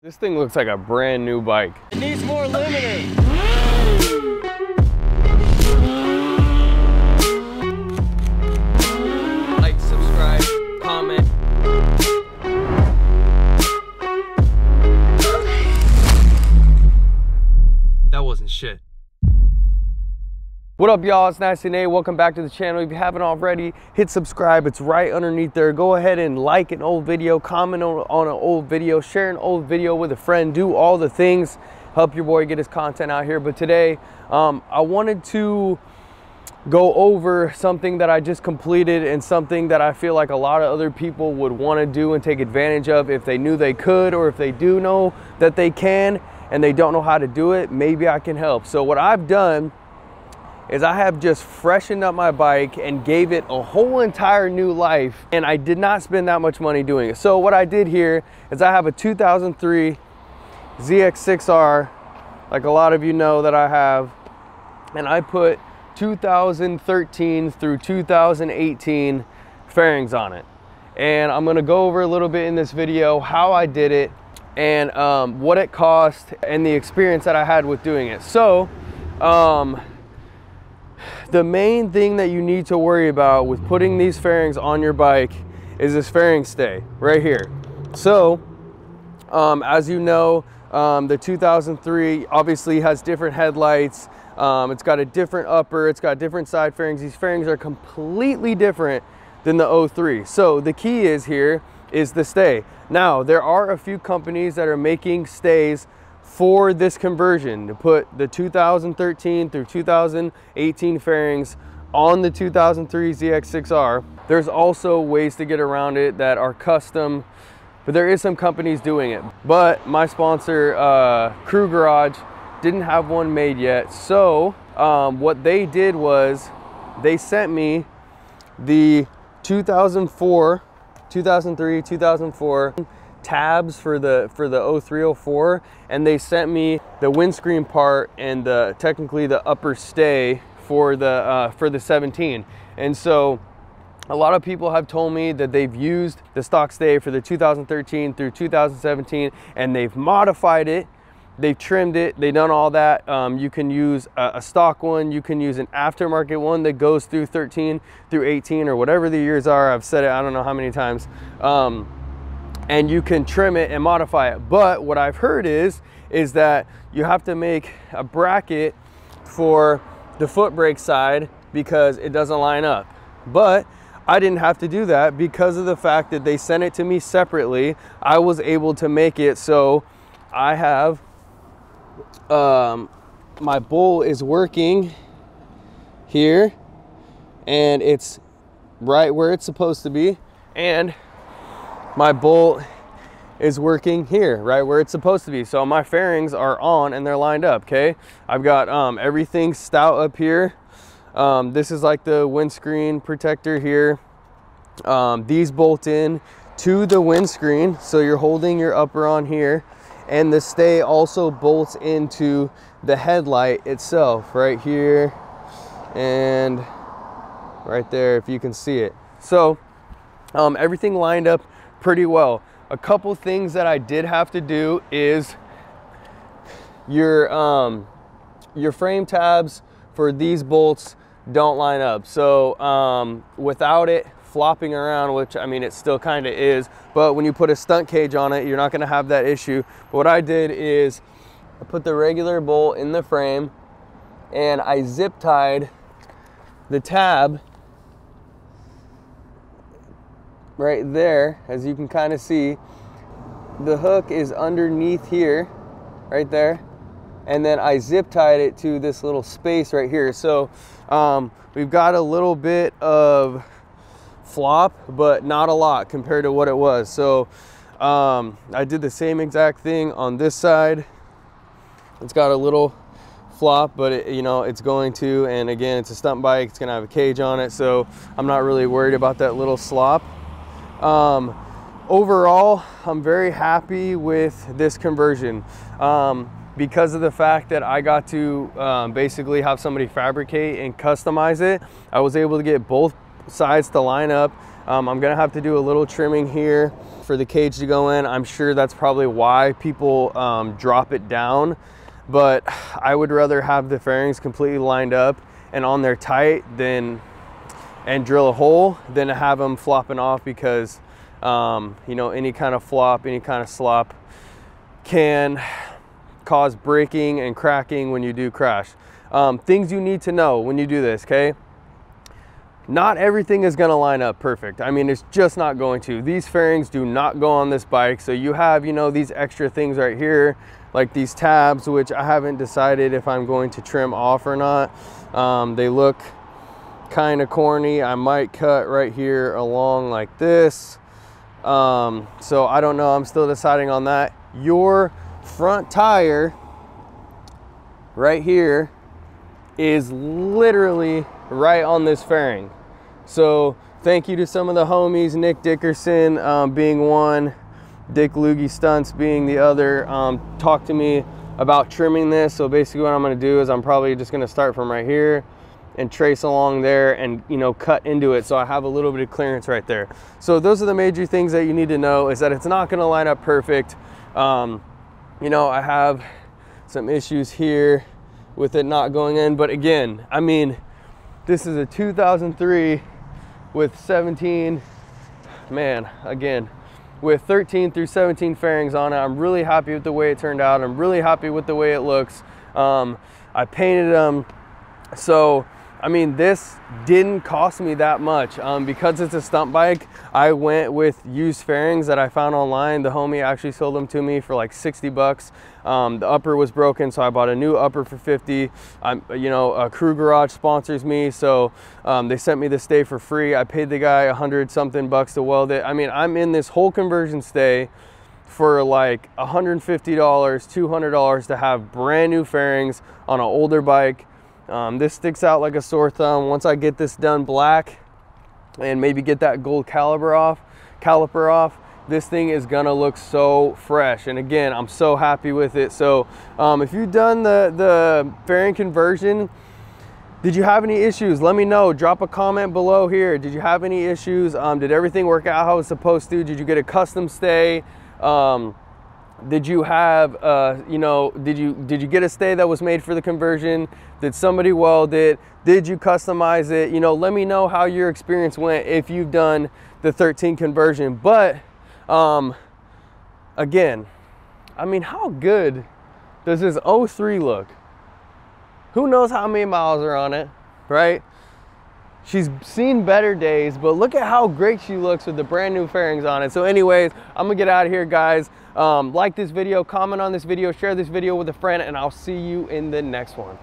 This thing looks like a brand new bike. It needs more limiting. Like, subscribe, comment. That wasn't shit. What up, y'all? It's Nasty Nate. Welcome back to the channel. If you haven't already, hit subscribe. It's right underneath there. Go ahead and like an old video, comment on an old video, share an old video with a friend, do all the things, help your boy get his content out here. But today, I wanted to go over something that I just completed and something that I feel like a lot of other people would want to do and take advantage of if they knew they could, or if they do know that they can and they don't know how to do it. Maybe I can help. So what I've done is I have just freshened up my bike and gave it a whole entire new life, and I did not spend that much money doing it. So what I did here is I have a 2003 ZX6R, like a lot of you know that I have, and I put 2013 through 2018 fairings on it. And I'm gonna go over a little bit in this video how I did it and what it cost and the experience that I had with doing it. So the main thing that you need to worry about with putting these fairings on your bike is this fairing stay right here. So as you know, the 2003 obviously has different headlights. It's got a different upper, it's got different side fairings. These fairings are completely different than the 03. So the key is here is the stay. Now there are a few companies that are making stays for this conversion to put the 2013 through 2018 fairings on the 2003 ZX6R. There's also ways to get around it that are custom, but there is some companies doing it. But my sponsor, Crew Garage, didn't have one made yet. So what they did was they sent me the 2003, 2004 tabs for the 0304, and they sent me the windscreen part and technically the upper stay for the 17. And so a lot of people have told me that they've used the stock stay for the 2013 through 2017 and they've modified it, they've trimmed it, they've done all that. You can use a stock one, you can use an aftermarket one that goes through 13 through 18 or whatever the years are. I've said it I don't know how many times. And you can trim it and modify it. But what I've heard is that you have to make a bracket for the foot brake side because it doesn't line up. But I didn't have to do that because of the fact that they sent it to me separately. I was able to make it so I have, my bowl is working here and it's right where it's supposed to be, and my bolt is working here, right where it's supposed to be. So my fairings are on and they're lined up, okay? I've got everything stout up here. This is like the windscreen protector here. These bolt in to the windscreen, so you're holding your upper on here, and the stay also bolts into the headlight itself, right here and right there, if you can see it. So everything lined up pretty well. A couple things that I did have to do is your frame tabs for these bolts don't line up. So without it flopping around, which I mean it still kind of is, but when you put a stunt cage on it, you're not going to have that issue. But what I did is I put the regular bolt in the frame and I zip tied the tab right there. As you can kind of see, the hook is underneath here, right there, and then I zip tied it to this little space right here. So we've got a little bit of flop, but not a lot compared to what it was. So I did the same exact thing on this side. It's got a little flop, but it, you know, it's going to, and again, it's a stunt bike, it's gonna have a cage on it, so I'm not really worried about that little slop. Overall, I'm very happy with this conversion because of the fact that I got to basically have somebody fabricate and customize it. I was able to get both sides to line up. I'm gonna have to do a little trimming here for the cage to go in. I'm sure that's probably why people drop it down, but I would rather have the fairings completely lined up and on there tight and drill a hole than to have them flopping off, because you know, any kind of flop, any kind of slop can cause breaking and cracking when you do crash. Things you need to know when you do this, okay? Not everything is gonna line up perfect. I mean, it's just not going to. These fairings do not go on this bike. So you have, you know, these extra things right here, like these tabs, which I haven't decided if I'm going to trim off or not. They look kind of corny. I might cut right here along like this. So I don't know, I'm still deciding on that. Your front tire right here is literally right on this fairing. So thank you to some of the homies, Nick Dickerson being one, Dick Loogie Stunts being the other, talked to me about trimming this. So basically what I'm gonna do is I'm probably just gonna start from right here and trace along there and, you know, cut into it, so I have a little bit of clearance right there. So those are the major things that you need to know, is that it's not gonna line up perfect. You know, I have some issues here with it not going in, but again, I mean, this is a 2003 with 17, man, again, with 13 through 17 fairings on it. I'm really happy with the way it turned out. I'm really happy with the way it looks. I painted them. So, I mean, this didn't cost me that much. Because it's a stunt bike, I went with used fairings that I found online. The homie actually sold them to me for like 60 bucks. The upper was broken, so I bought a new upper for 50. You know, Crew Garage sponsors me, so they sent me the stay for free. I paid the guy 100 something bucks to weld it. I mean, I'm in this whole conversion stay for like $150, $200 to have brand new fairings on an older bike. This sticks out like a sore thumb. Once I get this done black and maybe get that gold caliper off, this thing is gonna look so fresh. And again, I'm so happy with it. So if you've done the fairing conversion, did you have any issues? Let me know. Drop a comment below here. Did you have any issues? Did everything work out how it's supposed to? Did you get a custom stay? Did you have, you know, did you get a stay that was made for the conversion? Did somebody weld it? Did you customize it? You know, let me know how your experience went if you've done the 13 conversion. But again, I mean, how good does this 03 look? Who knows how many miles are on it, right? She's seen better days, but look at how great she looks with the brand new fairings on it. So anyways, I'm gonna get out of here, guys. Like this video, comment on this video, share this video with a friend, and I'll see you in the next one.